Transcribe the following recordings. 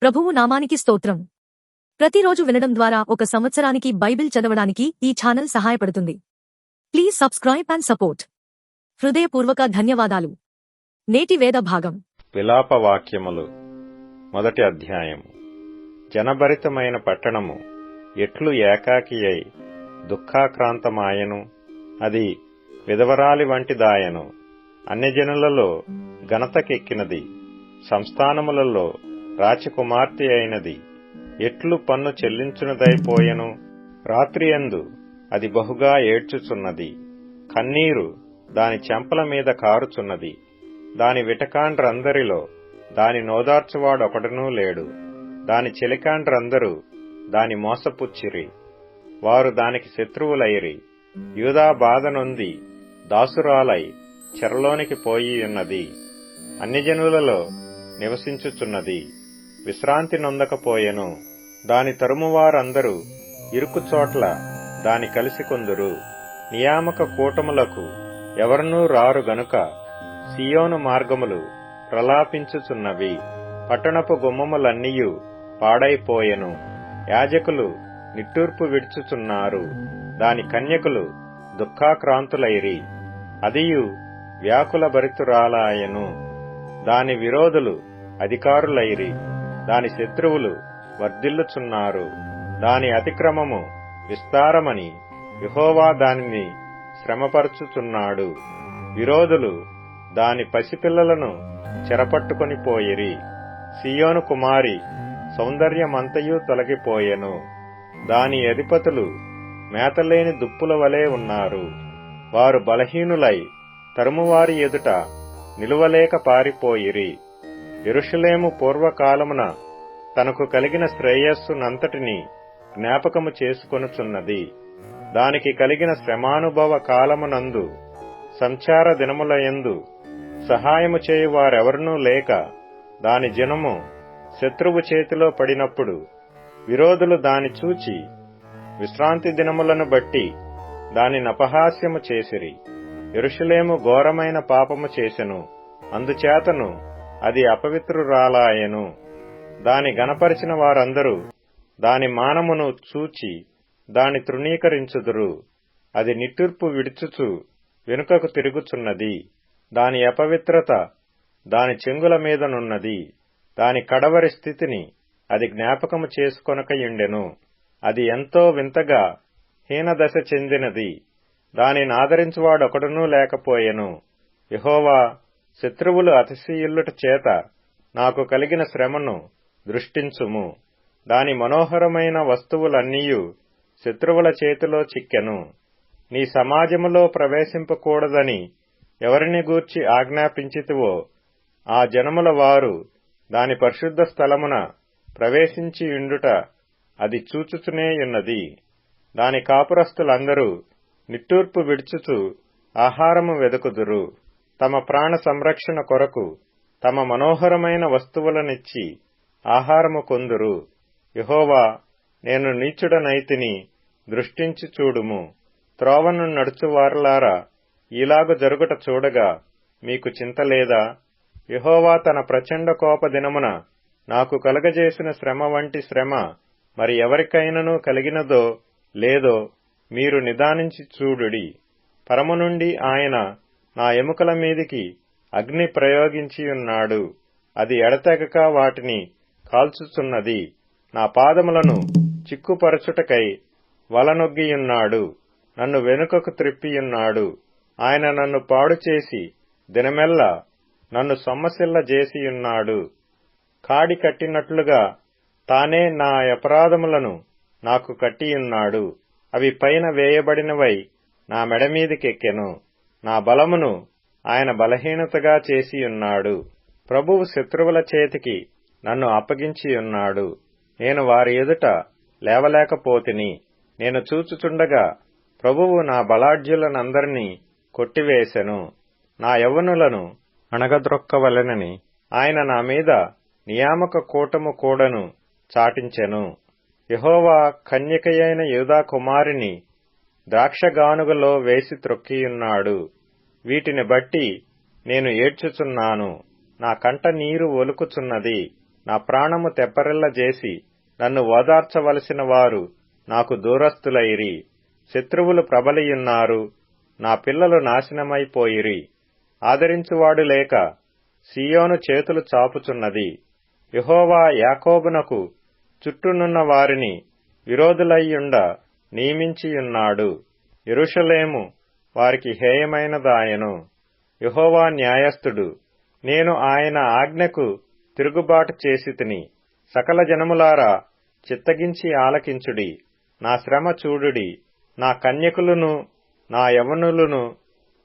ప్రభువు నామానికి స్తోత్రం. ప్రతిరోజు వినడం ద్వారా ఒక సంవత్సరానికి బైబిల్ చదవడానికి ఈ ఛానల్ సహాయపడుతుంది. Please subscribe and support. హృదయపూర్వక ధన్యవాదాలు. నేటి వేద భాగం విలాప వాక్యములు. మొదటి అధ్యాయము. జనభరితమైన పట్టణము ఎట్లు ఏకాకియై దుఃఖాక్రాంతమాయను, అది విధవరాలి వంటిదాయను. అన్యజనులలో ఘనతకెక్కినది, సంస్థానములలో రాజకుమార్తె అయినది. ఎట్లు పన్ను చెల్లించునదైపోయెను, రాత్రియందు అది బహుగా ఏడ్చుచున్నది. కన్నీరు దాని చెంపల మీద కారుచున్నది. దాని విటకాండ్రందరిలో దాని నోదార్చువాడొకడునూ లేడు. దాని చెలికాండ్రందరూ దాని మోసపుచ్చిరి, వారు దానికి శత్రువులైరి. యూదా బాధ నొంది దాసురాలై చెరలోనికి పోయియున్నది, అన్యజనులలో నివసించుచున్నది. విశ్రాంతి నొందకపోయెను. దాని తరుమువారందరూ ఇరుకుచోట్ల దాని కలిసి కొందురు. నియామక కూటములకు ఎవరనూ రారు గనుక సియోను మార్గములు ప్రలాపించుచున్నవి. పట్టణపు గుమ్మములన్నీయు పాడైపోయెను. యాజకులు నిట్టూర్పు విడుచుచున్నారు, దాని కన్యకులు దుఃఖాక్రాంతులైరి. అదియు వ్యాకుల భరితురాలాయెను. దాని విరోధులు అధికారులైరి, దాని శత్రువులు వర్ధిల్లుచున్నారు. దాని అతిక్రమము విస్తారమని యెహోవా దానిని శ్రమపరచుచున్నాడు. విరోధులు దాని పసిపిల్లలను చెరపట్టుకొని పోయిరి. సియోను కుమారి సౌందర్యమంతయు తొలగిపోయెను. దాని అధిపతులు మేతలేని దుప్పుల వలె ఉన్నారు. వారు బలహీనులై తరుమువారి ఎదుట నిలువలేక పారిపోయిరి. యెరూషలేము పూర్వకాలమున తనకు కలిగిన శ్రేయస్సునంతటినీ జ్ఞాపకము చేసుకొనుచున్నది. దానికి కలిగిన శ్రమానుభవ కాలమునందు, సంచార దినములయందు సహాయము చేయువారెవరనూ లేక దాని జనము శత్రువు చేతిలో పడినప్పుడు విరోధులు దాని చూచి విశ్రాంతి దినములను బట్టి దానిని అపహాస్యము చేసిరి. యెరూషలేము ఘోరమైన పాపము చేసెను, అందుచేతను అది అపవిత్రురాలాయెను. దాని గణపరిచిన వారందరూ దాని మానమును చూచి దాని తృణీకరించుదురు. అది నిట్టూర్పు విడుచుచు వెనుకకు తిరుగుచున్నది. దాని అపవిత్రత దాని చెంగుల మీదనున్నది. దాని కడవరి స్థితిని అది జ్ఞాపకము చేసుకొనకయుండెను. అది ఎంతో వింతగా హీనదశ చెందినది. దానిని ఆదరించువాడొకడునూ లేకపోయెను. యెహోవా శత్రువులు అతిశయిల్లుట చేత నాకు కలిగిన శ్రమను దృష్టించుము. దాని మనోహరమైన వస్తువులన్నీయు శత్రువుల చేతిలో చిక్కెను. నీ సమాజములో ప్రవేశింపకూడదని ఎవరిని గూర్చి ఆజ్ఞాపించితివో ఆ జనముల వారు దాని పరిశుద్ధ స్థలమున ప్రవేశించియుండుట అది చూచుచునేయున్నది. దాని కాపురస్తులందరూ నిట్టూర్పు విడుచుచు ఆహారము వెదుకుదురు. తమ ప్రాణ సంరక్షణ కొరకు తమ మనోహరమైన వస్తువులనిచ్చి ఆహారము కొందురు. యెహోవా, నేను నీచుడనైతిని, దృష్టించి చూడుము. త్రోవను నడుచువారలారా, ఈలాగు జరుగుట చూడగా మీకు చింతలేదా? యెహోవా తన ప్రచండ కోప దినమున నాకు కలగజేసిన శ్రమ వంటి శ్రమ మరి ఎవరికైనను కలిగినదో లేదో మీరు నిదానించి చూడుడి. పరము నుండి ఆయన నా ఎముకల మీదికి అగ్ని ప్రయోగించియున్నాడు. అది ఎడతెగక వాటిని కాల్చుచున్నది. నా పాదములను చిక్కుపరచుటకై వలనొగ్గియున్నాడు. నన్ను వెనుకకు త్రిప్పియున్నాడు. ఆయన నన్ను పాడుచేసి దినమెల్లా నన్ను సొమ్మసిల్ల చేసియున్నాడు. కాడి కట్టినట్లుగా తానే నా అపరాధములను నాకు కట్టియున్నాడు. అవి పైన వేయబడినవై నా మెడమీదికెక్కెను. నా బలమును ఆయన బలహీనతగా చేసియున్నాడు. ప్రభువు శత్రువుల చేతికి నన్ను అప్పగించియున్నాడు. నేను వారి ఎదుట లేవలేకపోతిని. నేను చూచుచుండగా ప్రభువు నా బలాఢ్యులనందరినీ కొట్టివేశెను. నా యవ్వనులను అణగద్రొక్కవలెనని ఆయన నా మీద నియామక కూటము కూడను చాటించెను. యెహోవా కన్యకయైన యూదా కుమారిని ద్రాక్షగానుగలో వేసి త్రొక్కియున్నాడు. వీటిని బట్టి నేను ఏడ్చుచున్నాను. నా కంట నీరు ఒలుకుచున్నది. నా ప్రాణము తెప్పరిల్లజేసి నన్ను ఓదార్చవలసిన వారు నాకు దూరస్థులైరి. శత్రువులు ప్రబలియున్నారు, నా పిల్లలు నాశనమైపోయిరి. ఆదరించువాడు లేక సీయోను చేతులు చాపుచున్నది. యెహోవా యాకోబునకు చుట్టూనున్న వారిని విరోధులయ్యుండ నియమించియున్నాడు. యెరూషలేము వారికి హేయమైనదాయెను. యెహోవా న్యాయస్థుడు, నేను ఆయన ఆజ్ఞకు తిరుగుబాటు చేసితిని. సకల జనములారా చిత్తగించి ఆలకించుడి. నా శ్రమ చూడుడి. నా కన్యకులను నా యవనులను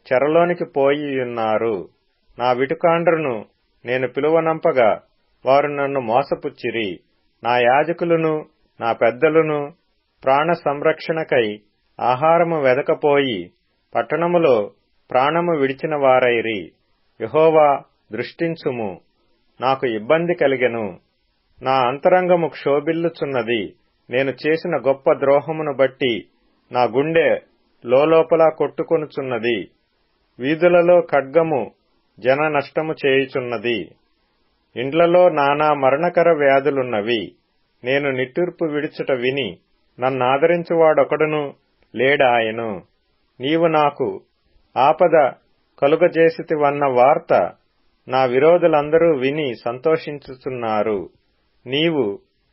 చెరలోనికి పోయియున్నారు. నా విటుకాండ్రును నేను పిలువనంపగా వారు నన్ను మోసపుచ్చిరి. నా యాజకులను నా పెద్దలను ప్రాణ సంరక్షణకై ఆహారము వెదకపోయి పట్టణములో ప్రాణము విడిచిన వారైరి. యెహోవా దృష్టించుము, నాకు ఇబ్బంది కలిగెను. నా అంతరంగము క్షోభిల్లుచున్నది. నేను చేసిన గొప్ప ద్రోహమును బట్టి నా గుండె లోలోపల కొట్టుకొనుచున్నది. వీధులలో ఖడ్గము జన నష్టము చేయుచున్నది. ఇండ్లలో నానా మరణకర వ్యాధులున్నవి. నేను నిట్టూర్పు విడుచుట విని నన్నాదరించువాడొకడును లేడాయెను. నీవు నాకు ఆపద కలుగజేసితివన్న వార్త నా విరోధులందరూ విని సంతోషించుచున్నారు. నీవు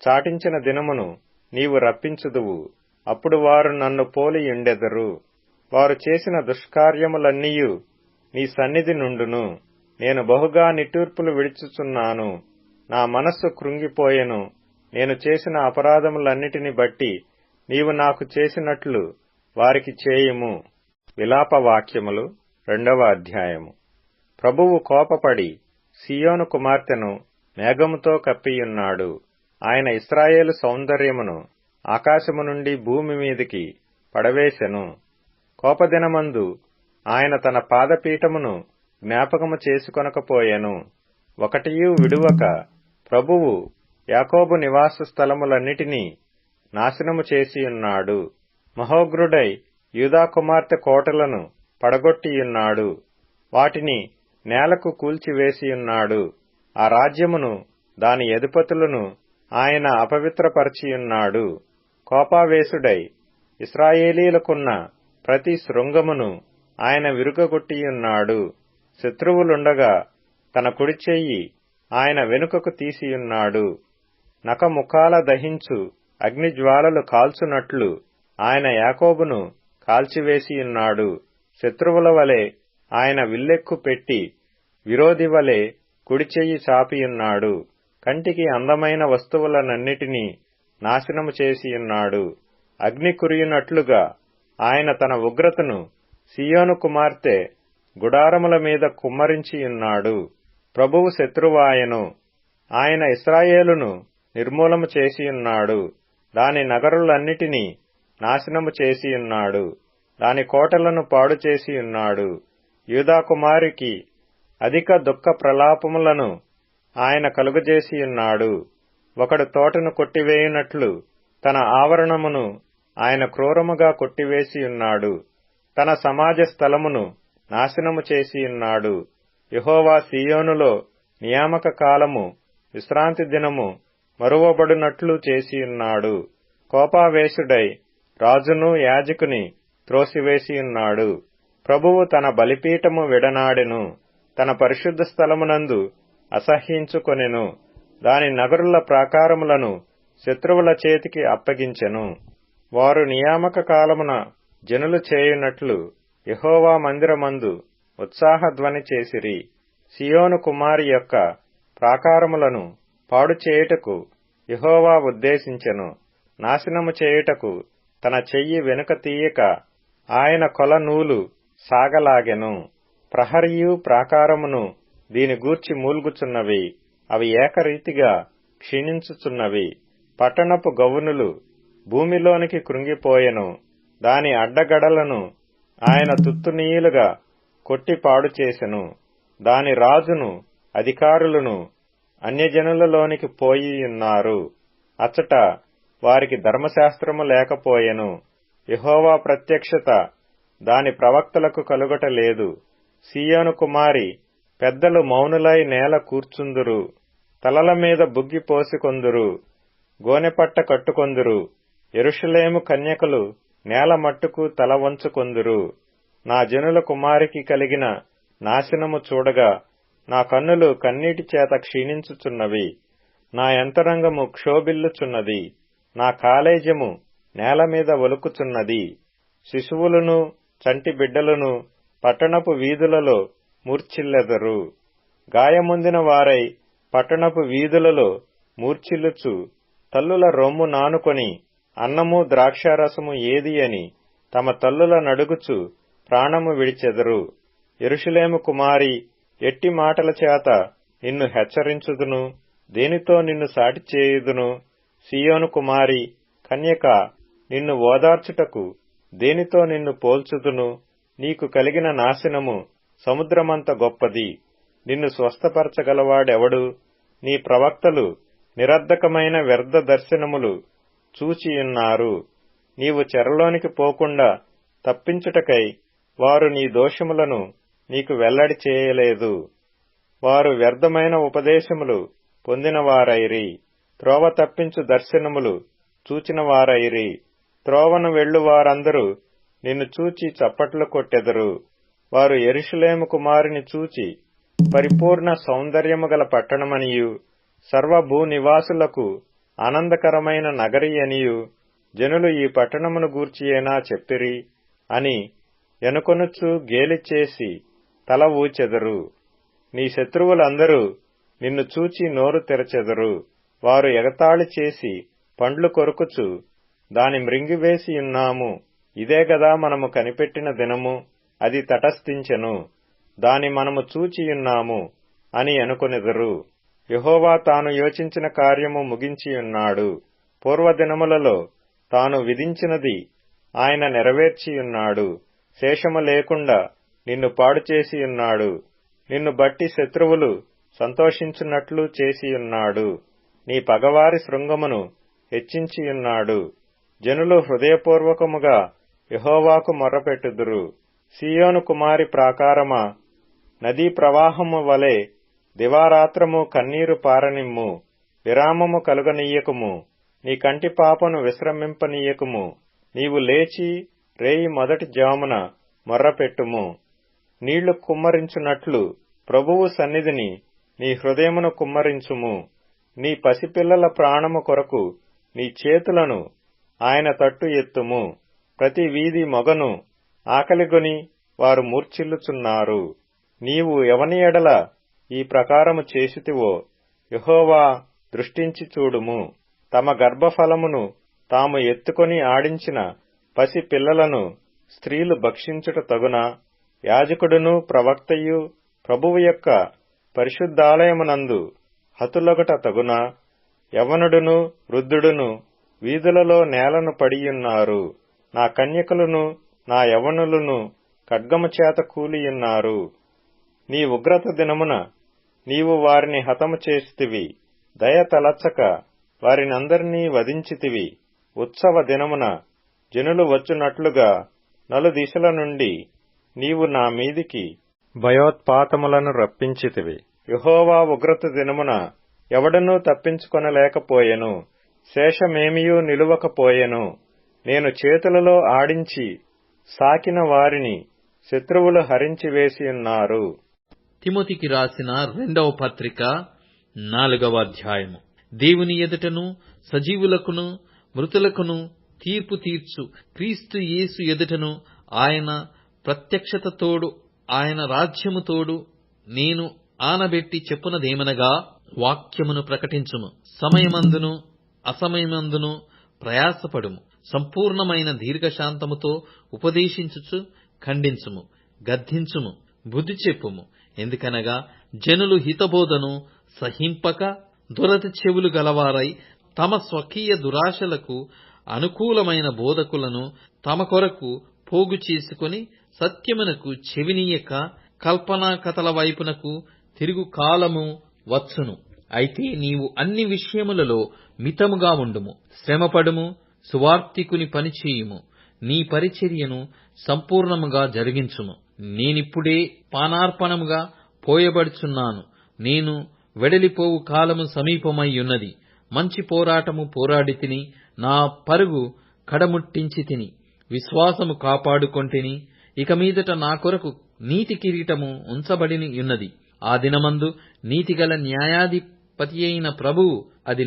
చాటించిన దినమును నీవు రప్పించుదువు. అప్పుడు వారు నన్ను పోలియుండెదరు. వారు చేసిన దుష్కార్యములన్నీయు నీ సన్నిధి నుండును. నేను బహుగా నిట్టూర్పులు విడుచుచున్నాను. నా మనస్సు కృంగిపోయెను. నేను చేసిన అపరాధములన్నిటిని బట్టి నీవు నాకు చేసినట్లు వారికి చేయుము. విలాపవాక్యములు 2వ అధ్యాయము. ప్రభువు కోపపడి సీయోను కుమార్తెను మేఘముతో కప్పియున్నాడు. ఆయన ఇశ్రాయేలు సౌందర్యమును ఆకాశము నుండి భూమి మీదికి పడవేశెను. కోపదినమందు ఆయన తన పాదపీఠమును జ్ఞాపకము చేసుకొనకపోయెను. ఒకటియూ విడువక ప్రభువు యాకోబు నివాస స్థలములన్నిటినీ నాశనము చేసియున్నాడు. మహోగ్రుడై యూదా కుమార్తె కోటలను పడగొట్టియున్నాడు. వాటిని నేలకు కూల్చివేసియున్నాడు. ఆ రాజ్యమును దాని అధిపతులను ఆయన అపవిత్రపరచియున్నాడు. కోపావేశుడై ఇశ్రాయేలీలకున్న ప్రతి శృంగమును ఆయన విరుగగొట్టియున్నాడు. శత్రువులుండగా తన కుడిచెయ్యి ఆయన వెనుకకు తీసియున్నాడు. నఖముఖాల దహించు అగ్నిజ్వాలలు కాల్చునట్లు ఆయన యాకోబును కాల్చివేసియున్నాడు. శత్రువుల వలె ఆయన విల్లెక్కు పెట్టి విరోధి వలె కుడిచెయ్యి చాపియున్నాడు. కంటికి అందమైన వస్తువులనన్నిటినీ నాశనము చేసియున్నాడు. అగ్ని కురియునట్లుగా ఆయన తన ఉగ్రతను సీయోను కుమార్తె గుడారముల మీద కుమ్మరించియున్నాడు. ప్రభువు శత్రువాయెను. ఆయన ఇశ్రాయేలును నిర్మూలము చేసియున్నాడు. దాని నగరులన్నిటినీ నాశనము చేసియున్నాడు. దాని కోటలను పాడు చేసియున్నాడు. యూదా కుమారికి అధిక దుఃఖ ప్రలాపములను ఆయన కలుగజేసియున్నాడు. ఒకడు తోటను కొట్టివేయునట్లు తన ఆవరణమును ఆయన క్రూరముగా కొట్టివేసియున్నాడు. తన సమాజ స్థలమును నాశనము చేసియున్నాడు. యెహోవా సీయోనులో నియామక కాలము విశ్రాంతి దినము మరువబడునట్లు చేసియున్నాడు. కోపావేశుడై రాజును యాజకుని త్రోసివేసియున్నాడు. ప్రభువు తన బలిపీఠము విడనాడెను. తన పరిశుద్ధ స్థలమునందు అసహ్యించుకొనెను. దాని నగరుల ప్రాకారములను శత్రువుల చేతికి అప్పగించెను. వారు నియామక కాలమున జనులు చేయునట్లు యెహోవా మందిరమందు ఉత్సాహధ్వని చేసిరి. సీయోను కుమారి యొక్క ప్రాకారములను పాడు చేయుటకు యెహోవా ఉద్దేశించెను. నాశనము చేయుటకు తన చెయ్యి వెనుక తీయక ఆయన కొల నూలు సాగలాగెను. ప్రహరియు ప్రాకారమును దీని గూర్చి మూల్గుచున్నవి. అవి ఏకరీతిగా క్షీణించుచున్నవి. పట్టణపు గవునులు భూమిలోనికి కృంగిపోయెను. దాని అడ్డగడలను ఆయన తుత్తునీయులుగా కొట్టి పాడు చేసెను. దాని రాజును అధికారులను అన్యజనులలోనికి పోయియున్నారు. అచ్చట వారికి ధర్మశాస్త్రము లేకపోయెను. యెహోవా ప్రత్యక్షత దాని ప్రవక్తలకు కలుగటలేదు. సీయోను కుమారి పెద్దలు మౌనులై నేల కూర్చుందురు. తలల మీద బుగ్గి పోసికొందురు, గోనెపట్ట కట్టుకొందురు. యెరూషలేము కన్యకలు నేల మట్టుకు తల వంచుకొందురు. నా జనుల కుమారికి కలిగిన నాశనము చూడగా నా కన్నులు కన్నీటి చేత క్షీణించుచున్నవి. నా యంతరంగము క్షోభిల్లుచున్నది. నా కాలేజము నేల మీద ఒలుకుచున్నది. శిశువులను చంటి బిడ్డలను పట్టణపు వీధులలో మూర్ఛిల్లెదరు. గాయముందిన వారై పట్టణపు వీధులలో మూర్ఛిల్లుచు తల్లుల రొమ్ము నానుకొని అన్నము ద్రాక్షారసము ఏది అని తమ తల్లుల నడుగుచు ప్రాణము విడిచెదరు. యెరూషలేము కుమారి, ఎట్టి మాటల చేత నిన్ను హెచ్చరించుదును, దేనితో నిన్ను సాటి చేయుదును? సీయోను కుమారి, కన్యక, నిన్ను ఓదార్చుటకు దేనితో నిన్ను పోల్చుదును? నీకు కలిగిన నాశనము సముద్రమంత గొప్పది. నిన్ను స్వస్థపరచగలవాడెవడు? నీ ప్రవక్తలు నిరర్ధకమైన వ్యర్థ దర్శనములు చూచియున్నారు. నీవు చెరలోనికి పోకుండా తప్పించుటకై వారు నీ దోషములను నీకు వెల్లడి చేయలేదు. వారు వ్యర్థమైన ఉపదేశములు పొందినవారైరి, త్రోవ తప్పించు దర్శనములు చూచినవారైరి. త్రోవను వెళ్లువారందరూ నిన్ను చూచి చప్పట్లు కొట్టెదరు. వారు యెరూషలేము కుమారిని చూచి పరిపూర్ణ సౌందర్యము గల పట్టణమనియు, సర్వభూనివాసులకు ఆనందకరమైన నగరి అనియు జనులు ఈ పట్టణమును గూర్చియేనా చెప్పిరి అని ఎనుకొనుచు గేలి చేసి తల ఊచెదరు. నీ శత్రువులందరూ నిన్ను చూచి నోరు తెరచెదరు. వారు ఎగతాళి చేసి పండ్లు కొరుకుచు దాని మ్రింగివేసియున్నాము. ఇదే గదా మనము కనిపెట్టిన దినము, అది తటస్థించెను, దాని మనము చూచియున్నాము అని అనుకొనెదరు. యెహోవా తాను యోచించిన కార్యము ముగించియున్నాడు. పూర్వదినములలో తాను విధించినది ఆయన నెరవేర్చియున్నాడు. శేషము లేకుండా నిన్ను పాడుచేసియున్నాడు. నిన్ను బట్టి శత్రువులు సంతోషించున్నట్లు చేసియున్నాడు. నీ పగవారి శృంగమును హెచ్చించియున్నాడు. జనులు హృదయపూర్వకముగా యెహోవాకు మొర్రపెట్టుదురు. సీయోను కుమారి ప్రాకారమా, నదీ ప్రవాహము వలె దివారాత్రము కన్నీరు పారనిమ్ము. విరామము కలుగనీయకుము. నీ కంటి పాపను విశ్రమింపనీయకుము. నీవు లేచి రేయి మొదటి జామున మొర్రపెట్టుము. నీళ్లు కుమ్మరించున్నట్లు ప్రభువు సన్నిధిని నీ హృదయమును కుమ్మరించుము. నీ పసిపిల్లల ప్రాణము కొరకు నీ చేతులను ఆయన తట్టు ఎత్తుము. ప్రతి వీధి మొగను ఆకలిగొని వారు మూర్ఛిల్లుచున్నారు. నీవు ఎవని ఎడల ఈ ప్రకారము చేసితివో యెహోవా దృష్టించి చూడుము. తమ గర్భఫలమును తాము ఎత్తుకొని ఆడించిన పసి పిల్లలను స్త్రీలు భక్షించుట తగునా? యాజకుడును ప్రవక్తయు ప్రభువు యొక్క పరిశుద్ధాలయమునందు హతులొగట తగునా? యవనుడును వృద్ధుడును వీధులలో నేలను పడియున్నారు. నా కన్యకలును నా యవనులను ఖడ్గము చేత కూలియున్నారు. నీ ఉగ్రత దినమున నీవు వారిని హతము చేసితివి. దయ తలచ్చక వారినందరినీ వధించితివి. ఉత్సవ దినమున జనులు వచ్చునట్లుగా నలుదిశల నుండి నీవు నా మీదికి భయోత్పాతములను రప్పించితివి. యెహోవా ఉగ్రత దినమున ఎవడనూ తప్పించుకొనలేకపోయెను. శేషమేమియూ నిలువకపోయెను. నేను చేతులలో ఆడించి సాకిన వారిని శత్రువులు హరించివేసియున్నారు. తిమోతికి రాసిన 2వ పత్రిక 4వ అధ్యాయము. దేవుని ఎదుటను సజీవులకును మృతులకును తీర్పు తీర్చు క్రీస్తు యేసు ఎదుటను ఆయన ప్రత్యక్షత తోడు ఆయన రాజ్యము తోడు నేను ఆనబెట్టి చెప్పునదేమనగా, వాక్యమును ప్రకటించుము. సమయమందును అసమయమందును ప్రయాసపడుము. సంపూర్ణమైన దీర్ఘశాంతముతో ఉపదేశించుచు ఖండించుము, గద్దించుము, బుద్ధి చెప్పుము. ఎందుకనగా జనులు హితబోధను సహింపక దురద చెవులు గలవారై తమ స్వకీయ దురాశలకు అనుకూలమైన బోధకులను తమ కొరకు పోగు చేసుకుని సత్యమునకు చెవినీయక కల్పనా కథల వైపునకు తిరుగు కాలము వచ్చును. అయితే నీవు అన్ని విషయములలో మితముగా ఉండుము. శ్రమపడుము, సువార్తికుని పనిచేయుము. నీ పరిచర్యను సంపూర్ణముగా జరిగించుము. నేనిప్పుడే పానార్పణముగా పోయబడుచున్నాను. నేను వెడలిపోవు కాలము సమీపమై ఉన్నది. మంచి పోరాటము పోరాడి తిని, నా పరుగు కడముట్టించి తిని, విశ్వాసము కాపాడుకొంటిని. ఇక మీదట నా కొరకు నీతి కిరీటము ఉంచబడి ఉన్నది. ఆ దినమందు నీతిగల న్యాయాధిపతియైన ప్రభువు అది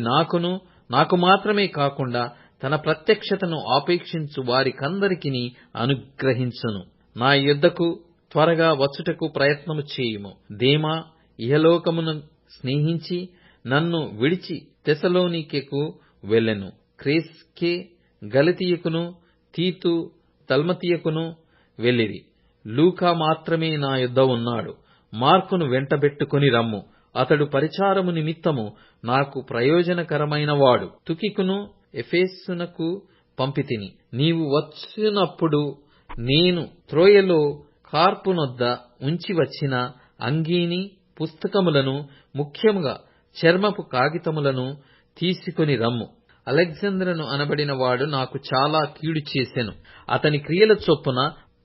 నాకు మాత్రమే కాకుండా తన ప్రత్యక్షతను ఆపేక్షించు వారికందరికిని అనుగ్రహించును. నా యొద్దకు త్వరగా వచ్చుటకు ప్రయత్నము చేయుము. దేమా ఇహలోకమును స్నేహించి నన్ను విడిచి తెసలోనికెకు వెళ్ళెను. క్రేస్కే గలతీయకును, తీతు దల్మతీయకును వెళ్ళిరి. లూకా మాత్రమే నా యొద్ద ఉన్నాడు. మార్కును వెంటబెట్టుకుని రమ్ము. అతడు పరిచారము నిమిత్తము నాకు ప్రయోజనకరమైన వాడు. తుకికును ఎఫెసునకు పంపితిని. నీవు వచ్చినప్పుడు నేను త్రోయలో కార్పునొద్ద ఉంచి వచ్చిన అంగీని, పుస్తకములను, ముఖ్యముగా చర్మపు కాగితములను తీసుకుని రమ్ము. అలెగ్జాంద్రను అనబడిన వాడు నాకు చాలా కీడు చేసెను. అతని క్రియల చొప్పున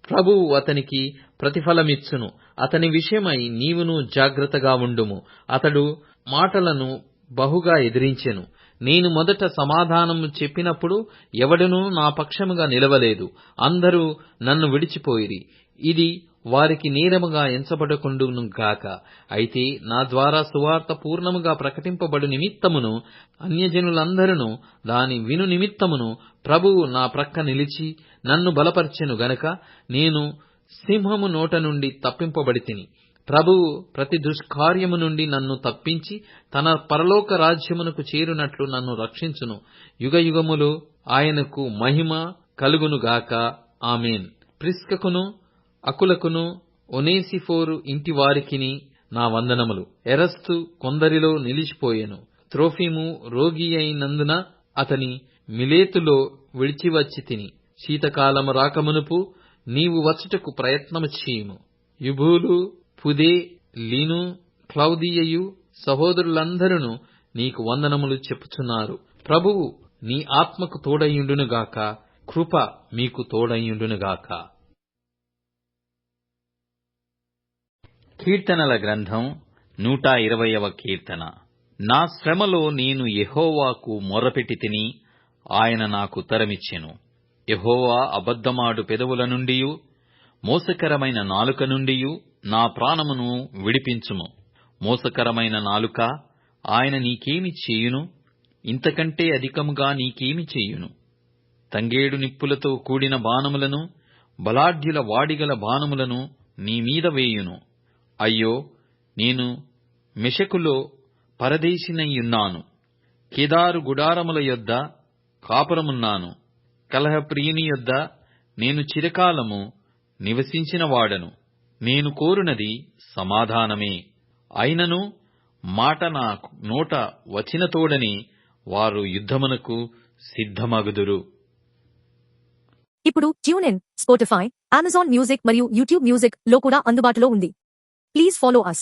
ప్రభువు అతనికి ప్రతిఫలమిచ్చును. అతని విషయమై నీవును జాగ్రత్తగా ఉండుము. అతడు మాటలను బహుగా ఎదిరించెను. నేను మొదట సమాధానము చెప్పినప్పుడు ఎవడునూ నా పక్షముగా నిలవలేదు. అందరూ నన్ను విడిచిపోయిరి. ఇది వారికి నేరముగా ఎంచబడకుండును గాక. అయితే నా ద్వారా సువార్త పూర్ణముగా ప్రకటింపబడు నిమిత్తమును, అన్యజనులందరూ దాని విను నిమిత్తమును ప్రభువు నా ప్రక్క నిలిచి నన్ను బలపర్చెను గనక నేను సింహము నోట నుండి తప్పింపబడితిని. ప్రభువు ప్రతి దుష్కార్యము నుండి నన్ను తప్పించి తన పరలోక రాజ్యమునకు చేరునట్లు నన్ను రక్షించును. యుగయుగములు ఆయనకు మహిమ కలుగునుగాక. ఆమేన్. ప్రిస్కకును అకులకును ఒనేసిఫోరు ఇంటి వారికిని నా వందనములు. ఎరస్తు కొందరిలో నిలిచిపోయెను. త్రోఫిము రోగి అయినందున అతని మిలేతులో విడిచివచ్చి తిని. శీతకాలము రాకమునుపు నీవు వచ్చుటకు ప్రయత్నము చేయుము. యుబూలు, పుదే, లీను, క్లౌదియయు సహోదరులందరూ నీకు వందనములు చెప్పుచున్నారు. ప్రభువు నీ ఆత్మకు తోడయుండునుగాక. కృప మీకు తోడయుండునుగాక. కీర్తనల గ్రంథం 120వ కీర్తన. నా శ్రమలో నేను యెహోవాకు మొర్రపెట్టి తిని, ఆయన నాకు ఉత్తరమిచ్చెను. యెహోవా అబద్ధమాడు పెదవుల నుండియు మోసకరమైన నాలుక నుండియు నా ప్రాణమును విడిపించుము. మోసకరమైన నాలుక, ఆయన నీకేమి చేయును? ఇంతకంటే అధికముగా నీకేమి చేయును? తంగేడు నిప్పులతో కూడిన బాణములను, బలాఢ్యుల వాడిగల బాణములను నీ మీద వేయును. అయ్యో, నేను మెషకులో పరదేశినయ్యున్నాను. కేదారు గుడారముల యొద్ద కాపురమున్నాను. కలహప్రియుని యొద్ద నేను చిరకాలము నివసించిన వాడను. నేను కోరునది సమాధానమే. అయినను మాట నా నోట వచ్చిన తోడని వారు యుద్ధమునకు సిద్ధమగుదురు. ఇప్పుడు tune in, Spotify, Amazon music మరియు యూట్యూబ్ మ్యూజిక్ లో కూడా అందుబాటులో ఉంది. Please follow us.